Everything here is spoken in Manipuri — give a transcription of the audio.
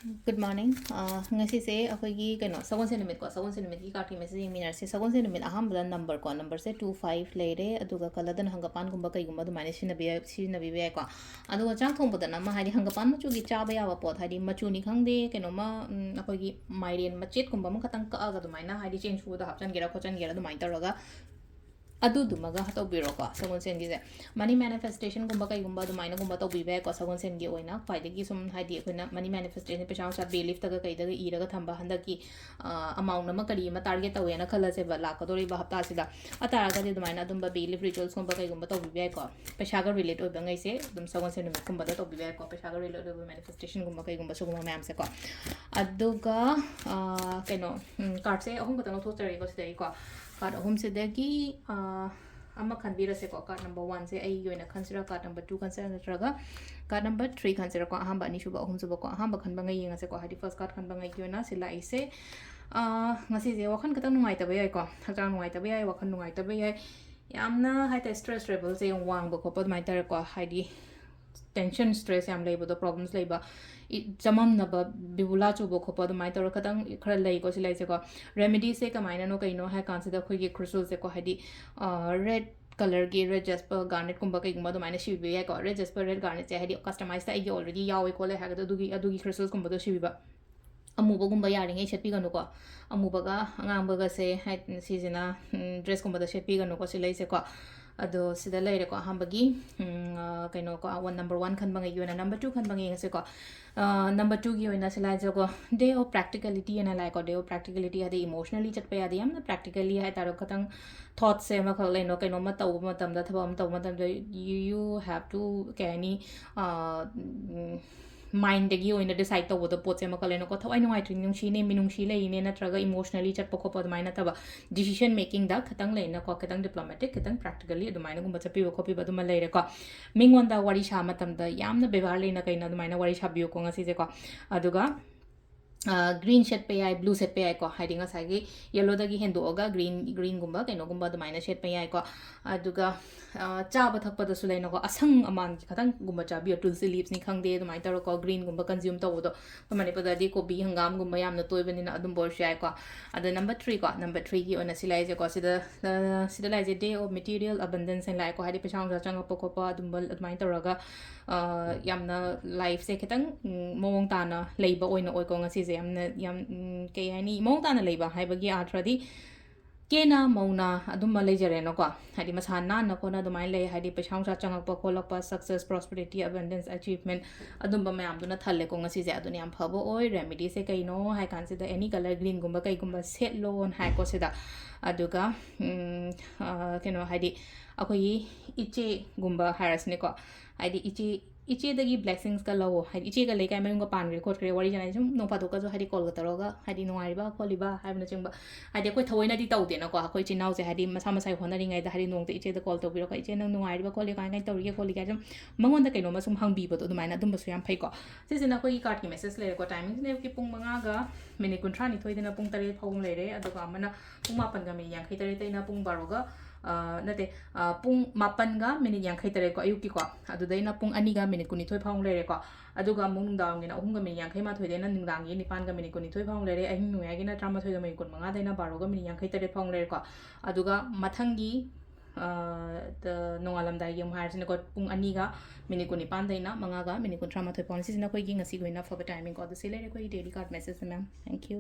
Good morning. Ngasise akoigi kano second centimeter ko second centimeter ki karti message minar se second centimeter aham bala number se 25 leire aduga kaladan hangapan gumba kai gumba du minus sina bi ko aduga chang thong bodan ma hadi hangapan machu gi cha ba ya ba pot hadi machu ni khangde kano ma akoigi maiden machet gumba ma khatang ka aga du maina hadi change fu da hapchan gera khochan gera du main taraga ꯑꯗꯨꯗꯨꯃꯒ ꯇꯧꯕꯤꯔꯣꯀꯣ ꯁꯒꯣꯜꯁꯦꯟꯒꯤꯁꯦ ꯃꯅꯤ ꯃꯦꯅꯤꯐꯦꯁꯇꯦꯁꯟꯒꯨꯝꯕ ꯀꯩꯒꯨꯝꯕ ꯑꯗꯨꯃꯥꯏꯅꯒꯨꯝꯕ ꯇꯧꯕꯤꯕ ꯌꯥꯏꯀꯣ ꯁꯒꯣꯜꯁꯦꯟꯒꯤ ꯑꯣꯏꯅ ꯈ꯭ꯋꯥꯏꯗꯒꯤ ꯁꯨꯝ ꯍꯥꯏꯗꯤ ꯑꯩꯈꯣꯏꯅ ꯃꯅꯤ ꯃꯦꯅꯤꯐꯦꯁꯇꯦꯁꯟ ꯄꯩꯁꯥ ꯅꯨꯡꯁꯥ ꯕꯦ ꯂꯤꯐꯇꯒ ꯀꯩꯗꯒ ꯏꯔꯒ ꯊꯝꯕ ꯍꯟꯗꯛꯀꯤ ꯑꯃꯥꯎꯟ ꯑꯃ ꯀꯔꯤ ꯑꯃ ꯇꯥꯔꯒꯦꯠ ꯇꯧꯋꯦꯅ ꯈꯜꯂꯁꯦꯕ ꯂꯥꯛꯀꯗꯧꯔꯤꯕ ꯍꯞꯇꯥꯁꯤꯗ ꯑꯇꯥꯔꯒꯗꯤ ꯑꯗꯨꯃꯥꯏꯅ ꯑꯗꯨꯝꯕ ꯕꯦ ꯂꯤꯐ ꯔꯤꯆꯨꯋꯜꯁꯀꯨꯝꯕ ꯀꯩꯒꯨꯝꯕ ꯇꯧꯕꯤꯕ ꯌꯥꯏꯀꯣ ꯄꯩꯁꯥꯒ ꯔꯤꯂꯦꯠ ꯑꯣꯏꯕꯉꯩꯁꯦ ꯑꯗꯨꯝ ꯁꯒꯣꯜꯁꯦꯟ ꯅꯨꯃꯤꯠꯀꯨꯝꯕꯗ ꯇꯧꯕꯤꯕ ꯌꯥꯏꯀꯣ ꯄꯩꯁꯥꯒ ꯔꯤꯂꯦꯠ ꯑꯣꯏꯕ ꯃꯦꯅꯤꯐꯦꯁꯇꯦꯁꯟꯒꯨꯝꯕ ꯀꯩꯒꯨꯝꯕ ꯁꯤꯒꯨꯝꯕ ꯃꯌꯥꯝꯁꯦꯀꯣ ꯑꯗꯨꯒ ꯀꯩꯅꯣ ꯀꯥꯔꯠꯁꯦ ꯑꯍꯨꯝ ꯈꯛꯇꯪ ꯂꯧꯊꯣꯛꯆꯔꯦꯀꯣ ꯁꯤꯗꯒꯤꯀꯣ ꯀꯥꯔꯠ ꯑꯍꯨꯝꯁꯤꯗꯒꯤ ꯑꯃ ꯈꯟꯕꯤꯔꯁꯦꯀꯣ ꯀꯥꯔꯠ ꯅꯝꯕꯔ 1ꯁꯦ ꯑꯩꯒꯤ ꯑꯣꯏꯅ ꯈꯟꯁꯤꯔꯥ ꯀꯥꯔꯠ ꯅꯝꯕꯔ 2 ꯈꯟꯁꯤꯔꯥ ꯅꯠꯇ꯭ꯔꯒ ꯀꯥꯔꯠ ꯅꯝꯕꯔ 3 ꯈꯟꯁꯤꯔꯥꯀꯣ ꯑꯍꯥꯟꯕ ꯑꯅꯤꯁꯨꯕ ꯑꯍꯨꯝꯁꯨꯕꯀꯣ ꯑꯍꯥꯟꯕ ꯈꯟꯕꯉꯩ ꯌꯦꯡꯉꯁꯦꯀꯣ ꯍꯥꯏꯗꯤ ꯐꯥꯔꯁ ꯀꯥꯔꯠ ꯈꯟꯕꯉꯩꯒꯤ ꯑꯣꯏꯅ ꯁꯤ ꯂꯥꯛꯏꯁꯦ ꯉꯁꯤꯁꯦ ꯋꯥꯈꯜ ꯈꯤꯇꯪ ꯅꯨꯡꯉꯥꯏꯇꯕ ꯌꯥꯏꯀꯣ ꯍꯛꯆꯥꯡ ꯅꯨꯡꯉꯥꯏꯇꯕ ꯌꯥꯏ ꯋꯥꯈꯜ ꯅꯨꯡꯉꯥꯏꯇꯕ ꯌꯥꯏ ꯌꯥꯝꯅ ꯍꯥꯏꯇꯥꯔꯦ ꯁ꯭ꯇ꯭ꯔꯦꯁ ꯂꯦꯚꯦꯜꯁꯦ ꯌꯥꯝ ꯋꯥꯡꯕ ꯈꯣꯠꯄ ꯑꯗꯨꯃꯥꯏꯅ ꯇꯧꯔꯦꯀꯣ ꯍꯥꯏꯗꯤ ꯇꯦꯟꯁꯟ ꯁ꯭ꯇ꯭ꯔꯦꯁ ꯌꯥꯝ ꯂꯩꯕꯗꯣ ꯄ꯭ꯔꯣꯕ꯭ꯂꯦꯝꯁ ꯂꯩꯕ ꯆꯃꯝꯅꯕ ꯕꯤꯕꯨꯂꯥ ꯆꯨꯕ ꯈꯣꯠꯄ ꯑꯗꯨꯃꯥꯏꯅ ꯇꯧꯔꯒ ꯈꯤꯇꯪ ꯈꯔ ꯂꯩꯀꯣ ꯁꯤ ꯂꯩꯁꯦꯀꯣ ꯔꯦꯃꯤꯗꯤꯁꯦ ꯀꯃꯥꯏꯅꯅꯣ ꯀꯩꯅꯣ ꯍꯥꯏ ꯀꯥꯟꯁꯤꯗ ꯑꯩꯈꯣꯏꯒꯤ ꯈ꯭ꯔꯤꯁꯇꯜꯁꯦꯀꯣ ꯍꯥꯏꯗꯤ ꯔꯦꯗ ꯀꯂꯔꯒꯤ ꯔꯦꯗ ꯖꯦꯁꯄꯔ ꯒꯥꯔꯅꯦꯠꯀꯨꯝꯕ ꯀꯩꯒꯨꯝꯕ ꯑꯗꯨꯃꯥꯏꯅ ꯁꯤꯕꯤꯕ ꯌꯥꯏꯀꯣ ꯔꯦꯗ ꯖꯦꯁꯄꯔ ꯔꯦꯗ ꯒꯥꯔꯅꯦꯠꯁꯦ ꯍꯥꯏꯗꯤ ꯀꯁꯇꯃꯥꯏꯁꯇ ꯑꯩꯒꯤ ꯑꯣꯜꯔꯦꯗꯤ ꯌꯥꯎꯋꯦ ꯈꯣꯠꯂꯦ ꯍꯥꯏꯔꯒꯗꯤ ꯑꯗꯨꯒꯤ ꯈ꯭ꯔꯤꯁꯇꯜꯁꯀꯨꯝꯕꯗꯣ ꯁꯤꯕꯤꯕ ꯑꯃꯨꯕꯒꯨꯝꯕ ꯌꯥꯔꯤꯉꯩ ꯁꯦꯠꯄꯤꯒꯅꯨꯀꯣ ꯑꯃꯨꯕꯒ ꯑꯉꯥꯡꯕꯒꯁꯦ ꯁꯤꯁꯤꯅ ꯗ꯭ꯔꯦꯁꯀꯨꯝꯕꯗ ꯁꯦꯠꯄꯤꯒꯅꯨꯀꯣ ꯁꯤ ꯂꯩꯁꯦꯀꯣ ꯑꯗꯣ ꯁꯤꯗ ꯂꯩꯔꯦꯀꯣ ꯑꯍꯥꯟꯕꯒꯤ ꯀꯩꯅꯣꯀꯣ ꯅꯝꯕꯔ 1 ꯈꯟꯕꯉꯩꯒꯤ ꯑꯣꯏꯅ ꯅꯝꯕꯔ 2 ꯈꯟꯕꯉꯩ ꯌꯦꯡꯉꯁꯦꯀꯣ ꯅꯝꯕꯔ 2ꯒꯤ ꯑꯣꯏꯅ ꯁꯤ ꯂꯥꯏꯖꯀꯣ ꯗꯦ ꯑꯣꯐ ꯄ꯭ꯔꯦꯛꯇꯤꯀꯦꯂꯤꯇꯤ ꯑꯅ ꯂꯥꯛꯑꯦꯀꯣ ꯗꯦ ꯑꯣꯐ ꯄ꯭ꯔꯦꯛꯇꯤꯀꯦꯂꯤꯇꯤ ꯍꯥꯏꯗꯤ ꯏꯃꯣꯁꯅꯦꯂꯤ ꯆꯠꯄ ꯌꯥꯗꯦ ꯌꯥꯝꯅ ꯄ꯭ꯔꯦꯛꯇꯤꯀꯦꯂꯤ ꯍꯥꯏꯇꯥꯔꯦ ꯈꯤꯇꯪ ꯊꯣꯠꯁꯦ ꯑꯃꯈꯛ ꯂꯩꯅꯣ ꯀꯩꯅꯣꯝꯃ ꯇꯧꯕ ꯃꯇꯝꯗ ꯊꯕꯛ ꯑꯃ ꯇꯧꯕ ꯃꯇꯝꯗ ꯌꯨ ꯍꯦꯞ ꯇꯨ ꯀꯩ ꯍꯥꯏꯅꯤ ꯃꯥꯏꯟꯗꯒꯤ ꯑꯣꯏꯅ ꯗꯤꯁꯥꯏꯠ ꯇꯧꯕꯗꯣ ꯄꯣꯠꯁꯦ ꯑꯃꯈꯛ ꯂꯩꯅꯣꯀꯣ ꯊꯋꯥꯏ ꯅꯨꯡꯉꯥꯏꯇ꯭ꯔꯤ ꯅꯨꯡꯁꯤꯅꯦ ꯃꯤꯅꯨꯡꯁꯤ ꯂꯩꯔꯤꯅꯦ ꯅꯠꯇ꯭ꯔꯒ ꯏꯃꯣꯁꯅꯦꯂꯤ ꯆꯠꯄ ꯈꯣꯠꯄ ꯑꯗꯨꯃꯥꯏꯅ ꯅꯠꯇꯕ ꯗꯤꯁꯤಷꯟ ꯃꯦꯀꯤꯡꯗ ꯈꯤꯇꯪ ꯂꯩꯅꯀꯣ ꯈꯤꯇꯪ ꯗꯤꯄ꯭ꯂꯣꯃꯦꯇꯤꯛ ꯈꯤꯇꯪ ꯄ꯭ꯔꯦꯛꯇꯤꯀꯦꯂꯤ ꯑꯗꯨꯃꯥꯏꯅꯒꯨꯝꯕ ꯆꯠꯄꯤꯕ ꯈꯣꯠꯄꯤꯕ ꯑꯗꯨꯃ ꯂꯩꯔꯦꯀꯣ ꯃꯤꯉꯣꯟꯗ ꯋꯥꯔꯤ ꯁꯥꯕ ꯃꯇꯝꯗ ꯌꯥꯝꯅ ꯕꯦꯕꯥꯔ ꯂꯩꯅ ꯀꯩꯅ ꯑꯗꯨꯃꯥꯏꯅ ꯋꯥꯔꯤ ꯁꯥꯕꯤꯌꯨꯀꯣ ꯉꯁꯤꯁꯦꯀꯣ ꯑꯗꯨꯒ ꯒ꯭ꯔꯤꯟ ꯁꯦꯠꯄ ꯌꯥꯏ ꯕ꯭ꯂꯨ ꯁꯦꯠꯄ ꯌꯥꯏꯀꯣ ꯍꯥꯏꯗꯤ ꯉꯁꯥꯏꯒꯤ ꯌꯦꯜꯂꯣꯗꯒꯤ ꯍꯦꯟꯗꯣꯛꯑꯒ ꯒ꯭ꯔꯤꯟꯒꯨꯝꯕ ꯀꯩꯅꯣꯒꯨꯝꯕ ꯑꯗꯨꯃꯥꯏꯅ ꯁꯦꯠꯄ ꯌꯥꯏꯀꯣ ꯑꯗꯨꯒ ꯆꯥꯕ ꯊꯛꯄꯗꯁꯨ ꯂꯩꯅꯀꯣ ꯑꯁꯪ ꯑꯃꯥꯟꯒꯤ ꯈꯇꯪꯒꯨꯝꯕ ꯆꯥꯕꯤꯌꯣ ꯇꯨꯜꯁꯤ ꯂꯤꯞꯁꯅꯤ ꯈꯪꯗꯦ ꯑꯗꯨꯃꯥꯏꯅ ꯇꯧꯔꯀꯣ ꯒ꯭ꯔꯤꯟꯒꯨꯝꯕ ꯀꯟꯖ꯭ꯌꯨꯝ ꯇꯧꯕꯗꯣ ꯑꯩꯈꯣꯏ ꯃꯅꯤꯄꯨꯔꯗꯗꯤ ꯀꯣꯕꯤ ꯍꯪꯒꯥꯝꯒꯨꯝꯕ ꯌꯥꯝꯅ ꯇꯣꯏꯕꯅꯤꯅ ꯑꯗꯨꯝꯕ ꯑꯣꯏꯔꯁꯨ ꯌꯥꯏꯀꯣ ꯑꯗꯣ ꯅꯝꯕꯔ 3 ꯀꯣ ꯅꯝꯕꯔ 3ꯒꯤ ꯑꯣꯏꯅ ꯁꯤ ꯂꯥꯛꯏꯁꯦꯀꯣ ꯁꯤꯗ ꯂꯥꯛꯏꯁꯦ ꯗꯦ ꯑꯣꯐ ꯃꯦꯇꯤꯔꯤꯌꯦꯜ ꯑꯕꯟꯗꯦꯟꯁ ꯍꯥꯏꯅ ꯂꯥꯛꯑꯦꯀꯣ ꯍꯥꯏꯗꯤ ꯄꯩꯁꯥ ꯅꯨꯡꯁꯥ ꯆꯪꯉꯛꯄ ꯈꯣꯠꯄ ꯑꯗꯨꯃꯥꯏꯅ ꯇꯧꯔꯒ ꯌꯥꯝꯅ ꯂꯥꯏꯐꯁꯦ ꯈꯤꯇꯪ ꯃꯑꯣꯡ ꯇꯥꯅ ꯂꯩꯕ ꯑꯣꯏꯅ ꯑꯣꯏꯀꯣ ꯉꯁꯤꯁꯦ ꯌꯥꯝ ꯀꯩ ꯍꯥꯏꯅꯤ ꯃꯑꯣꯡ ꯇꯥꯅ ꯂꯩꯕ ꯍꯥꯏꯕꯒꯤ ꯑꯥꯔꯊ꯭ꯔꯗꯤ ꯀꯦꯅ ꯃꯧꯅ ꯑꯗꯨꯝꯕ ꯂꯩꯖꯔꯦꯅꯀꯣ ꯍꯥꯏꯗꯤ ꯃꯁꯥ ꯅꯥꯟꯅ ꯈꯣꯠꯅ ꯑꯗꯨꯃꯥꯏꯅ ꯂꯩ ꯍꯥꯏꯗꯤ ꯄꯩꯁꯥ ꯅꯨꯡꯁꯥ ꯆꯪꯉꯛꯄ ꯈꯣꯠꯂꯛꯄ ꯁꯛꯁꯦꯁ ꯄ꯭ꯔꯣꯁꯄꯦꯔꯤꯇꯤ ꯑꯕꯟꯗꯦꯟꯁ ꯑꯆꯤꯞꯃꯦꯟ ꯑꯗꯨꯝꯕ ꯃꯌꯥꯝꯗꯨꯅ ꯊꯜꯂꯦꯀꯣ ꯉꯁꯤꯁꯦ ꯑꯗꯨꯅ ꯌꯥꯝ ꯐꯕ ꯑꯣꯏ ꯔꯦꯃꯤꯗꯤꯁꯦ ꯀꯩꯅꯣ ꯍꯥꯏ ꯀꯥꯟꯁꯤꯗ ꯑꯦꯅꯤ ꯀꯂꯔ ꯒ꯭ꯔꯤꯟꯒꯨꯝꯕ ꯀꯩꯒꯨꯝꯕ ꯁꯦꯠꯂꯣꯅ ꯍꯥꯏꯀꯣ ꯁꯤꯗ ꯑꯗꯨꯒ ꯀꯩꯅꯣ ꯍꯥꯏꯗꯤ ꯑꯩꯈꯣꯏꯒꯤ ꯏꯆꯦꯒꯨꯝꯕ ꯍꯥꯏꯔꯁꯤꯅꯦꯀꯣ ꯍꯥꯏꯗꯤ ꯏꯆꯦꯗꯒꯤ ꯕ꯭ꯂꯦꯁꯤꯡꯁꯀ ꯂꯧꯋꯣ ꯍꯥꯏꯗꯤ ꯏꯆꯦꯒ ꯂꯩꯀꯥꯏ ꯃꯌꯨꯝꯒ ꯄꯥꯟꯈ꯭ꯔꯦ ꯈꯣꯠꯈ꯭ꯔꯦ ꯋꯥꯔꯤ ꯁꯥꯟꯅꯩ ꯁꯨꯝ ꯅꯣꯡ ꯐꯥꯗꯣꯛꯀꯁꯨ ꯍꯥꯏꯗꯤ ꯀꯣꯜꯒ ꯇꯧꯔꯒ ꯍꯥꯏꯗꯤ ꯅꯨꯡꯉꯥꯏꯔꯤꯕ ꯈꯣꯠꯂꯤꯕ ꯍꯥꯏꯕꯅꯆꯤꯡꯕ ꯍꯥꯏꯗꯤ ꯑꯩꯈꯣꯏ ꯊꯑꯣꯏꯅꯗꯤ ꯇꯧꯗꯦꯅꯀꯣ ꯑꯩꯈꯣꯏ ꯏꯆꯤꯜ ꯏꯅꯥꯎꯁꯦ ꯍꯥꯏꯗꯤ ꯃꯁꯥ ꯃꯁꯥꯒꯤ ꯍꯣꯠꯅꯔꯤꯉꯩꯗ ꯍꯥꯏꯗꯤ ꯅꯣꯡꯇ ꯏꯆꯦꯗ ꯀꯣꯜ ꯇꯧꯕꯤꯔꯣꯀꯣ ꯏꯆꯦ ꯅꯪ ꯅꯨꯡꯉꯥꯏꯔꯤꯕ ꯈꯣꯠꯂꯤ ꯀꯃꯥꯏꯅ ꯇꯧꯔꯤꯒꯦ ꯈꯣꯠꯂꯤꯒꯦ ꯁꯨꯝ ꯃꯉꯣꯟꯗ ꯀꯩꯅꯣꯝꯃ ꯁꯨꯝ ꯍꯪꯕꯤꯕꯗꯣ ꯑꯗꯨꯃꯥꯏꯅ ꯑꯗꯨꯝꯕꯁꯨ ꯌꯥꯝ ꯐꯩꯀꯣ ꯁꯤꯁꯤꯅ ꯑꯩꯈꯣꯏꯒꯤ ꯀꯥꯔꯠꯀꯤ ꯃꯦꯁꯦꯖ ꯂꯩꯔꯦꯀꯣ ꯇꯥꯏꯃꯤꯡꯁꯤꯅ ꯑꯌꯨꯛꯀꯤ ꯄꯨꯡ 5ꯒ ꯃꯤꯅꯤꯠ 32ꯗꯩꯅ ꯄꯨꯡ 8 ꯐꯥꯎꯕ ꯂꯩꯔꯦ ꯑꯗꯨꯒ ꯑꯃꯅ ꯄꯨꯡ 8ꯒ ꯃꯤꯅꯤꯠ 58ꯗꯩꯅ ꯄꯨꯡ 12ꯒ ꯅꯠꯇꯦ ꯄꯨꯡ 8ꯒ ꯃꯤꯅꯤꯠ 58ꯀꯣ ꯑꯌꯨꯛꯀꯤꯀꯣ ꯑꯗꯨꯗꯩꯅ ꯄꯨꯡ 2ꯒ ꯃꯤꯅꯤꯠ 12 ꯐꯥꯎꯕ ꯂꯩꯔꯦꯀꯣ ꯑꯗꯨꯒ ꯑꯃꯨꯛ ꯅꯨꯡꯗꯥꯡꯒꯤꯅ 3ꯒ ꯃꯤꯅꯤꯠ 51ꯗꯩꯅ ꯅꯨꯡꯗꯥꯡꯒꯤ 9ꯒ ꯃꯤꯅꯤꯠ 12 ꯐꯥꯎꯕ ꯂꯩꯔꯦ ꯑꯍꯤꯡ ꯅꯣꯡꯌꯥꯏꯒꯤꯅ 13ꯒ ꯃꯤꯅꯤꯠ 25ꯗꯩꯅ 12ꯒ ꯃꯤꯅꯤꯠ 58 ꯐꯥꯎꯕ ꯂꯩꯔꯦꯀꯣ ꯑꯗꯨꯒ ꯃꯊꯪꯒꯤ ꯅꯣꯡꯉꯥꯜꯂꯝꯗꯥꯏꯒꯤ ꯑꯃꯨꯛ ꯍꯥꯏꯔꯁꯤꯅꯦꯀꯣ ꯄꯨꯡ 2ꯒ ꯃꯤꯅꯤꯠ 19ꯗꯩꯅ 5ꯒ ꯃꯤꯅꯤꯠ 38 ꯐꯥꯎꯕ ꯁꯤꯁꯤꯅ ꯑꯩꯈꯣꯏꯒꯤ ꯉꯁꯤꯒꯤ ꯑꯣꯏꯅ ꯐꯕ ꯇꯥꯏꯃꯤꯡꯀꯣ ꯑꯗꯨ ꯁꯤ ꯂꯩꯔꯦ ꯑꯩꯈꯣꯏꯒꯤ ꯗꯦꯂꯤ ꯀꯥꯔꯠ ꯃꯦꯁꯦꯖ ꯃꯌꯥꯝ ꯊꯦꯡꯛ ꯌꯨ